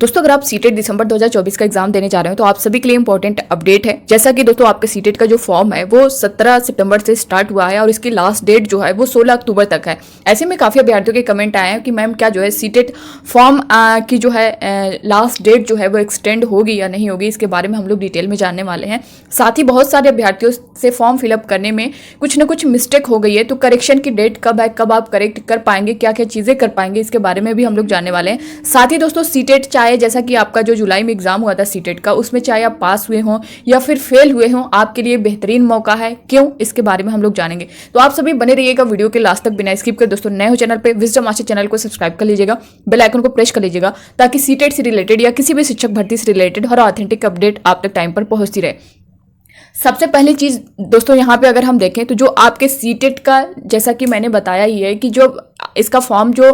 दोस्तों अगर आप सीटेट दिसंबर 2024 का एग्जाम देने जा रहे हो तो आप सभी के लिए इंपॉर्टेंट अपडेट है। जैसा कि दोस्तों आपके सीटेट का जो फॉर्म है वो 17 सितंबर से स्टार्ट हुआ है और इसकी लास्ट डेट जो है वो 16 अक्टूबर तक है। ऐसे में काफ़ी अभ्यर्थियों के कमेंट आए हैं कि मैम क्या जो है सीटेट फॉर्म की जो है लास्ट डेट जो है वो एक्सटेंड होगी या नहीं होगी, इसके बारे में हम लोग डिटेल में जानने वाले हैं। साथ ही बहुत सारे अभ्यर्थियों से फॉर्म फिलअप करने में कुछ ना कुछ मिस्टेक हो गई है, तो करेक्शन की डेट कब है, कब आप करेक्ट कर पाएंगे, क्या क्या चीज़ें कर पाएंगे, इसके बारे में भी हम लोग जानने वाले हैं। साथ ही दोस्तों सीटेट चाहे जैसा कि आपका जो जुलाई में एग्जाम हुआ था सीटेट का, उसमें चाहे आप पास हुए हों या फिर फेल हुए हों, आपके लिए बेहतरीन मौका है। क्यों, इसके बारे में हम लोग जानेंगे। तो आप सभी बने रहिएगा वीडियो के लास्ट तक बिना स्किप कर। दोस्तों नए हो चैनल पे विजडम मास्टर चैनल को सब्सक्राइब कर लीजिएगा, बेल आइकन को प्रेस कर लीजिएगा ताकि सीटेट से रिलेटेड या किसी भी शिक्षक भर्ती से रिलेटेड हर ऑथेंटिक अपडेट आप तक टाइम पर पहुंचती रहे। सबसे पहली चीज दोस्तों यहाँ पे अगर हम देखें तो जो आपके सीटेट का, जैसा कि मैंने बताया ही है कि जो इसका फॉर्म जो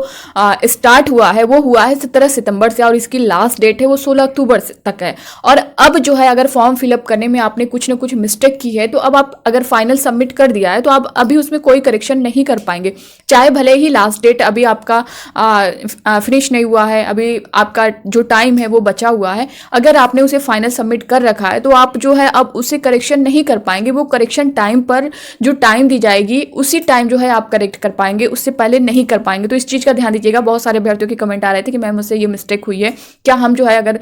स्टार्ट हुआ है वो हुआ है 17 सितंबर से और इसकी लास्ट डेट है वो 16 अक्टूबर तक है। और अब जो है अगर फॉर्म फिलअप करने में आपने कुछ ना कुछ मिस्टेक की है तो अब आप अगर फाइनल सबमिट कर दिया है तो आप अभी उसमें कोई करेक्शन नहीं कर पाएंगे, चाहे भले ही लास्ट डेट अभी आपका फिनिश नहीं हुआ है, अभी आपका जो टाइम है वो बचा हुआ है। अगर आपने उसे फाइनल सबमिट कर रखा है तो आप जो है अब उसे करेक्शन नहीं कर पाएंगे। वो करेक्शन टाइम पर जो टाइम दी जाएगी उसी टाइम जो है आप करेक्ट कर पाएंगे, उससे पहले नहीं कर पाएंगे। तो इस चीज़ का ध्यान दीजिएगा। बहुत सारे अभ्यर्थियों के कमेंट आ रहे थे कि मैम मुझसे ये मिस्टेक हुई है, क्या हम जो है अगर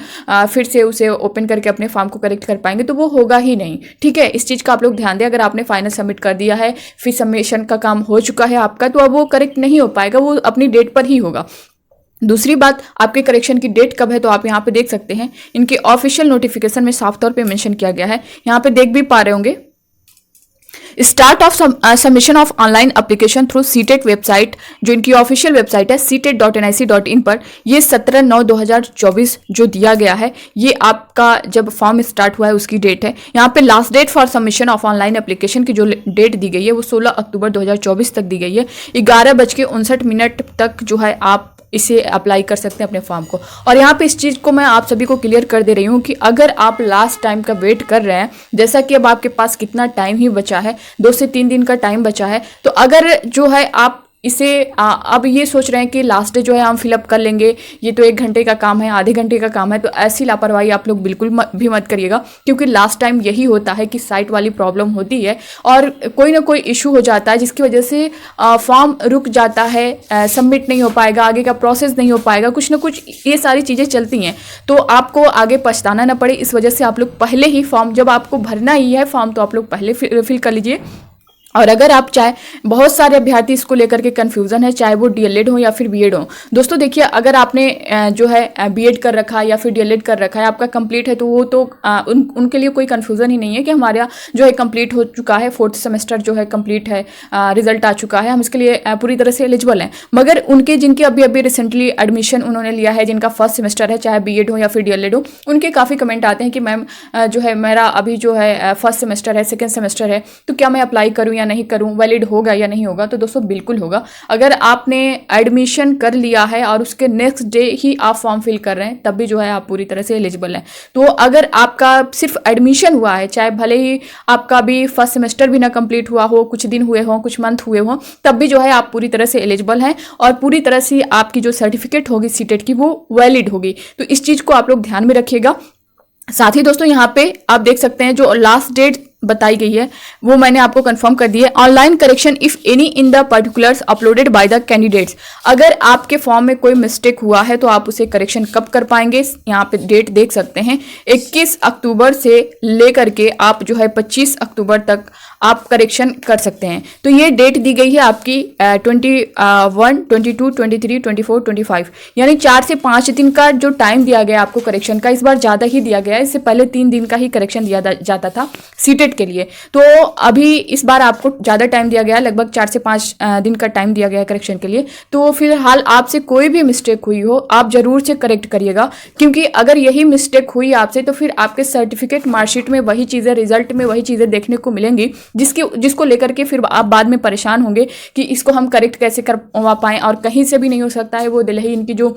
फिर से उसे ओपन करके अपने फॉर्म को करेक्ट कर पाएंगे, तो वो होगा ही नहीं। ठीक है, इस चीज़ का आप लोग ध्यान दें। अगर आपने फाइनल सबमिट कर दिया है, फिर सबमिशन का काम हो चुका है आपका, तो अब वो करेक्ट नहीं हो पाएगा, वो अपनी डेट पर ही होगा। दूसरी बात, आपके करेक्शन की डेट कब है तो आप यहाँ पे देख सकते हैं, इनके ऑफिशियल नोटिफिकेशन में साफ तौर पे मेंशन किया गया है। यहाँ पे देख भी पा रहे होंगे, start of submission of online application through CTET website, जो इनकी ऑफिशियल वेबसाइट है ctet.nic.in पर, ये 17/9/2024 जो दिया गया है ये आपका जब फॉर्म स्टार्ट हुआ है उसकी डेट है। यहाँ पे last date for submission of online application की जो डेट दी गई है वो 16 अक्टूबर 2024 तक दी गई है। 11:59 तक जो है आप इसे अप्लाई कर सकते हैं अपने फॉर्म को। और यहाँ पे इस चीज़ को मैं आप सभी को क्लियर कर दे रही हूँ कि अगर आप लास्ट टाइम का वेट कर रहे हैं, जैसा कि अब आपके पास कितना टाइम ही बचा है, 2 से 3 दिन का टाइम बचा है, तो अगर जो है आप इसे अब ये सोच रहे हैं कि लास्ट डे जो है हम फिलअप कर लेंगे, ये तो 1 घंटे का काम है, आधे घंटे का काम है, तो ऐसी लापरवाही आप लोग बिल्कुल भी मत करिएगा। क्योंकि लास्ट टाइम यही होता है कि साइट वाली प्रॉब्लम होती है और कोई ना कोई इशू हो जाता है जिसकी वजह से फॉर्म रुक जाता है, सबमिट नहीं हो पाएगा, आगे का प्रोसेस नहीं हो पाएगा, कुछ ना कुछ ये सारी चीज़ें चलती हैं। तो आपको आगे पछताना ना पड़े, इस वजह से आप लोग पहले ही फॉर्म, जब आपको भरना ही है फॉर्म, तो आप लोग पहले फिल कर लीजिए। और अगर आप चाहे, बहुत सारे अभ्यर्थी इसको लेकर के कन्फ्यूज़न है, चाहे वो डीएलएड हो या फिर बीएड हो। दोस्तों देखिए, अगर आपने जो है बीएड कर रखा है या फिर डीएलएड कर रखा है, आपका कंप्लीट है, तो वो तो उनके लिए कोई कन्फ्यूज़न ही नहीं है कि हमारा जो है कंप्लीट हो चुका है, 4th सेमेस्टर जो है कंप्लीट है, रिजल्ट आ चुका है, हम इसके लिए पूरी तरह से एलिजिबल हैं। मगर उनके जिनके अभी अभी रिसेंटली एडमिशन उन्होंने लिया है, जिनका 1st सेमेस्टर है, चाहे बीएड हो या फिर डीएलएड हो, उनके काफ़ी कमेंट आते हैं कि मैम जो है मेरा अभी जो है 1st सेमेस्टर है, 2nd सेमेस्टर है, तो क्या मैं अप्लाई करूँ या नहीं करूं, वैलिड होगा या नहीं होगा। तो दोस्तों बिल्कुल होगा। अगर आपने एडमिशन कर लिया है और उसके नेक्स्ट डे ही आप फॉर्म फिल कर रहे हैं, तब भी जो है आप पूरी तरह से एलिजिबल हैं। तो अगर आपका सिर्फ एडमिशन हुआ है, चाहे भले ही आपका भी 1st सेमेस्टर भी ना कंप्लीट हुआ हो, कुछ दिन हुए हों, कुछ मंथ हुए हों, तब भी जो है आप पूरी तरह से एलिजिबल हैं और पूरी तरह से आपकी जो सर्टिफिकेट होगी सीटेट की वो वैलिड होगी। तो इस चीज़ को आप लोग ध्यान में रखिएगा। साथ ही दोस्तों यहाँ पे आप देख सकते हैं जो लास्ट डेट बताई गई है वो मैंने आपको कंफर्म कर दी है। Online correction if any in the particulars uploaded by the candidates. अगर आपके फॉर्म में कोई मिस्टेक हुआ है तो आप उसे करेक्शन कब कर पाएंगे, यहाँ पे डेट देख सकते हैं। 21 अक्टूबर से लेकर के आप जो है 25 अक्टूबर तक आप करेक्शन कर सकते हैं। तो ये डेट दी गई है आपकी 21, 22, 23, 24, 25, यानी 4 से 5 दिन का जो टाइम दिया गया आपको करेक्शन का, इस बार ज़्यादा ही दिया गया है। इससे पहले 3 दिन का ही करेक्शन दिया जाता था सीटेट के लिए, तो अभी इस बार आपको ज़्यादा टाइम दिया गया है, लगभग 4 से 5 दिन का टाइम दिया गया है करेक्शन के लिए। तो फिलहाल आपसे कोई भी मिस्टेक हुई हो आप जरूर से करेक्ट करिएगा, क्योंकि अगर यही मिस्टेक हुई आपसे तो फिर आपके सर्टिफिकेट, मार्कशीट में वही चीज़ें, रिजल्ट में वही चीज़ें देखने को मिलेंगी जिसको लेकर के फिर आप बाद में परेशान होंगे कि इसको हम करेक्ट कैसे करवा पाएं। और कहीं से भी नहीं हो सकता है, वो दिल्ली इनकी जो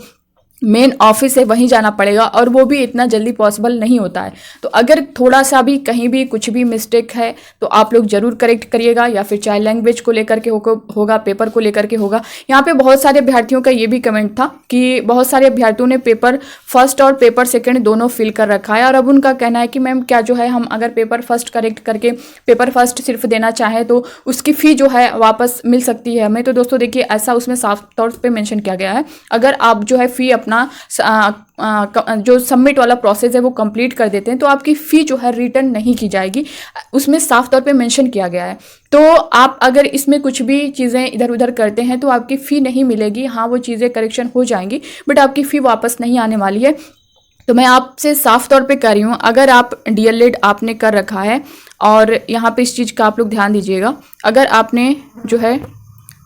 मेन ऑफिस है वहीं जाना पड़ेगा, और वो भी इतना जल्दी पॉसिबल नहीं होता है। तो अगर थोड़ा सा भी कहीं भी कुछ भी मिस्टेक है तो आप लोग जरूर करेक्ट करिएगा, या फिर चाहे लैंग्वेज को लेकर के होगा, पेपर को लेकर के होगा। यहाँ पे बहुत सारे अभ्यर्थियों का ये भी कमेंट था कि बहुत सारे अभ्यर्थियों ने पेपर फर्स्ट और पेपर सेकेंड दोनों फिल कर रखा है, और अब उनका कहना है कि मैम क्या जो है हम अगर पेपर फर्स्ट करेक्ट करके पेपर फर्स्ट सिर्फ देना चाहें तो उसकी फ़ी जो है वापस मिल सकती है हमें। तो दोस्तों देखिए, ऐसा उसमें साफ तौर पे मेंशन किया गया है, अगर आप जो है फ़ी अपना जो सबमिट वाला प्रोसेस है वो कंप्लीट कर देते हैं तो आपकी फ़ी जो है रिटर्न नहीं की जाएगी, उसमें साफ तौर पे मेंशन किया गया है। तो आप अगर इसमें कुछ भी चीज़ें इधर उधर करते हैं तो आपकी फ़ी नहीं मिलेगी। हाँ, वो चीज़ें करेक्शन हो जाएंगी बट आपकी फ़ी वापस नहीं आने वाली है। तो मैं आपसे साफ तौर पे कह रही हूँ, अगर आप डीएलएड आपने कर रखा है, और यहाँ पे इस चीज़ का आप लोग ध्यान दीजिएगा, अगर आपने जो है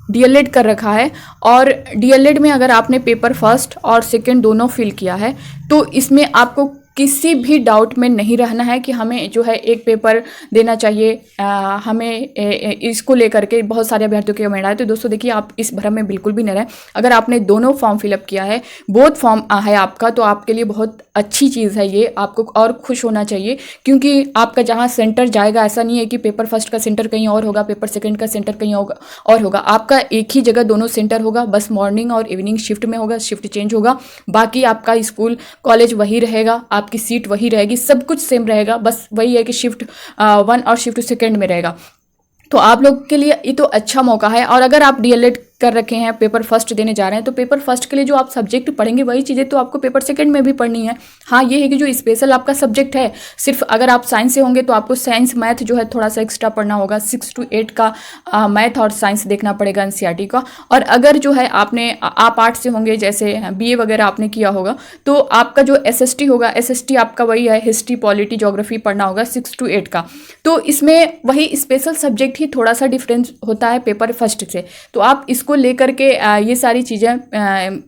डीएलएड कर रखा है और डीएलएड में अगर आपने पेपर फर्स्ट और सेकंड दोनों फिल किया है तो इसमें आपको किसी भी डाउट में नहीं रहना है कि हमें जो है एक पेपर देना चाहिए, हमें इसको लेकर के बहुत सारे अभ्यर्थियों के कमेंट आए। तो दोस्तों देखिए, आप इस भ्रम में बिल्कुल भी नहीं रहें। अगर आपने दोनों फॉर्म फिलअप किया है, बोथ फॉर्म है आपका, तो आपके लिए बहुत अच्छी चीज़ है ये, आपको और खुश होना चाहिए, क्योंकि आपका जहाँ सेंटर जाएगा ऐसा नहीं है कि पेपर फर्स्ट का सेंटर कहीं और होगा, पेपर सेकेंड का सेंटर कहीं और होगा। आपका एक ही जगह दोनों सेंटर होगा, बस मॉर्निंग और इवनिंग शिफ्ट में होगा, शिफ्ट चेंज होगा। बाकी आपका स्कूल कॉलेज वही रहेगा, आपकी सीट वही रहेगी, सब कुछ सेम रहेगा, बस वही है कि शिफ्ट 1 और शिफ्ट सेकेंड में रहेगा। तो आप लोग के लिए ये तो अच्छा मौका है। और अगर आप डीएलएड कर रखे हैं, पेपर फर्स्ट देने जा रहे हैं, तो पेपर फर्स्ट के लिए जो आप सब्जेक्ट पढ़ेंगे वही चीज़ें तो आपको पेपर सेकंड में भी पढ़नी है। हाँ, ये है कि जो स्पेशल आपका सब्जेक्ट है, सिर्फ अगर आप साइंस से होंगे तो आपको साइंस मैथ जो है थोड़ा सा एक्स्ट्रा पढ़ना होगा, 6 to 8 का मैथ और साइंस देखना पड़ेगा एनसीईआरटी का। और अगर जो है आप आर्ट्स से होंगे, जैसे बीए वगैरह आपने किया होगा, तो आपका जो एसएसटी होगा, एसएसटी आपका वही है, हिस्ट्री पॉलिटी ज्योग्राफी पढ़ना होगा 6 to 8 का। तो इसमें वही स्पेशल सब्जेक्ट ही थोड़ा सा डिफरेंस होता है पेपर फर्स्ट से। तो आप इसको लेकर के ये सारी चीज़ें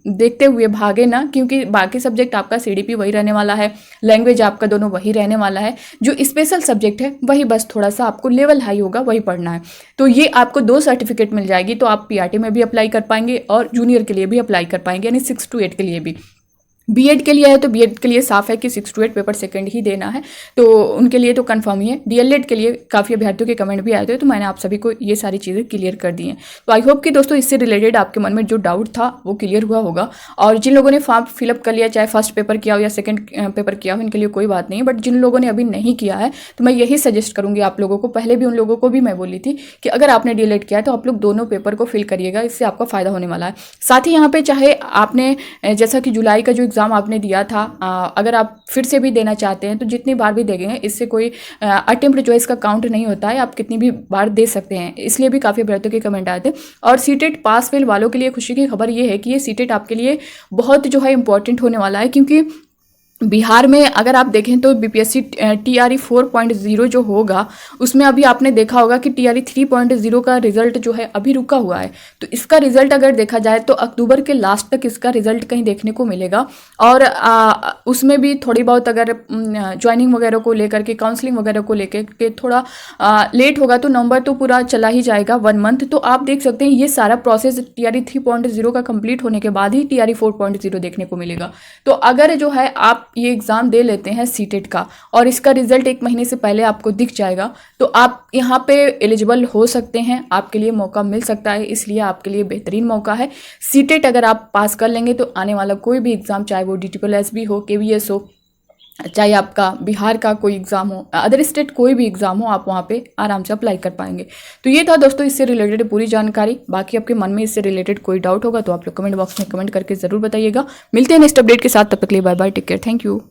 देखते हुए भागे ना, क्योंकि बाकी सब्जेक्ट आपका सीडीपी वही रहने वाला है, लैंग्वेज आपका दोनों वही रहने वाला है। जो स्पेशल सब्जेक्ट है वही बस थोड़ा सा आपको लेवल हाई होगा, वही पढ़ना है। तो ये आपको 2 सर्टिफिकेट मिल जाएगी, तो आप पीआरटी में भी अप्लाई कर पाएंगे और जूनियर के लिए भी अप्लाई कर पाएंगे, यानी 6 to 8 के लिए भी। बीएड के लिए है तो बीएड के लिए साफ है कि 6 to 8 पेपर सेकंड ही देना है, तो उनके लिए तो कंफर्म ही है। डीएलएड के लिए काफ़ी अभ्यर्थियों के कमेंट भी आए थे, तो मैंने आप सभी को ये सारी चीज़ें क्लियर कर दी हैं। तो आई होप कि दोस्तों इससे रिलेटेड आपके मन में जो डाउट था वो क्लियर हुआ होगा। और जिन लोगों ने फॉर्म फिलअप कर लिया, चाहे फर्स्ट पेपर किया हो या सेकेंड पेपर किया हो, इनके लिए कोई बात नहीं है। बट जिन लोगों ने अभी नहीं किया है तो मैं यही सजेस्ट करूँगी आप लोगों को, पहले भी उन लोगों को भी मैं बोली थी कि अगर आपने डीएलएड किया है तो आप लोग दोनों पेपर को फिल करिएगा, इससे आपका फ़ायदा होने वाला है। साथ ही यहाँ पे चाहे आपने जैसा कि जुलाई का जो एग्ज़ाम आपने दिया था, अगर आप फिर से भी देना चाहते हैं तो जितनी बार भी देंगे, इससे कोई अटेम्प्ट जो है इसका काउंट नहीं होता है, आप कितनी भी बार दे सकते हैं। इसलिए भी काफ़ी अभ्यर्थियों के कमेंट आए थे। और सीटेट पास फेल वालों के लिए खुशी की खबर ये है कि ये सीटेट आपके लिए बहुत जो है इंपॉर्टेंट होने वाला है, क्योंकि बिहार में अगर आप देखें तो बीपीएससी टीआरई 4.0 जो होगा उसमें अभी आपने देखा होगा कि टीआरई 3.0 का रिजल्ट जो है अभी रुका हुआ है। तो इसका रिजल्ट अगर देखा जाए तो अक्टूबर के लास्ट तक इसका रिजल्ट कहीं देखने को मिलेगा। और उसमें भी थोड़ी बहुत अगर ज्वाइनिंग वगैरह को लेकर के, काउंसलिंग वगैरह को लेकर के थोड़ा लेट होगा तो नवंबर तो पूरा चला ही जाएगा, 1 मंथ। तो आप देख सकते हैं ये सारा प्रोसेस टीआरई 3.0 का कंप्लीट होने के बाद ही टीआरई 4.0 देखने को मिलेगा। तो अगर जो है आप ये एग्ज़ाम दे लेते हैं सीटेट का और इसका रिजल्ट 1 महीने से पहले आपको दिख जाएगा, तो आप यहाँ पे एलिजिबल हो सकते हैं, आपके लिए मौका मिल सकता है। इसलिए आपके लिए बेहतरीन मौका है। सीटेट अगर आप पास कर लेंगे तो आने वाला कोई भी एग्ज़ाम, चाहे वो DSSB हो, KVS हो, चाहे आपका बिहार का कोई एग्ज़ाम हो, अदर स्टेट कोई भी एग्ज़ाम हो, आप वहाँ पे आराम से अप्लाई कर पाएंगे। तो ये था दोस्तों इससे रिलेटेड पूरी जानकारी। बाकी आपके मन में इससे रिलेटेड कोई डाउट होगा तो आप लोग कमेंट बॉक्स में कमेंट करके ज़रूर बताइएगा। मिलते हैं नेक्स्ट अपडेट के साथ, तब तक के लिए bye bye, take care, thank you.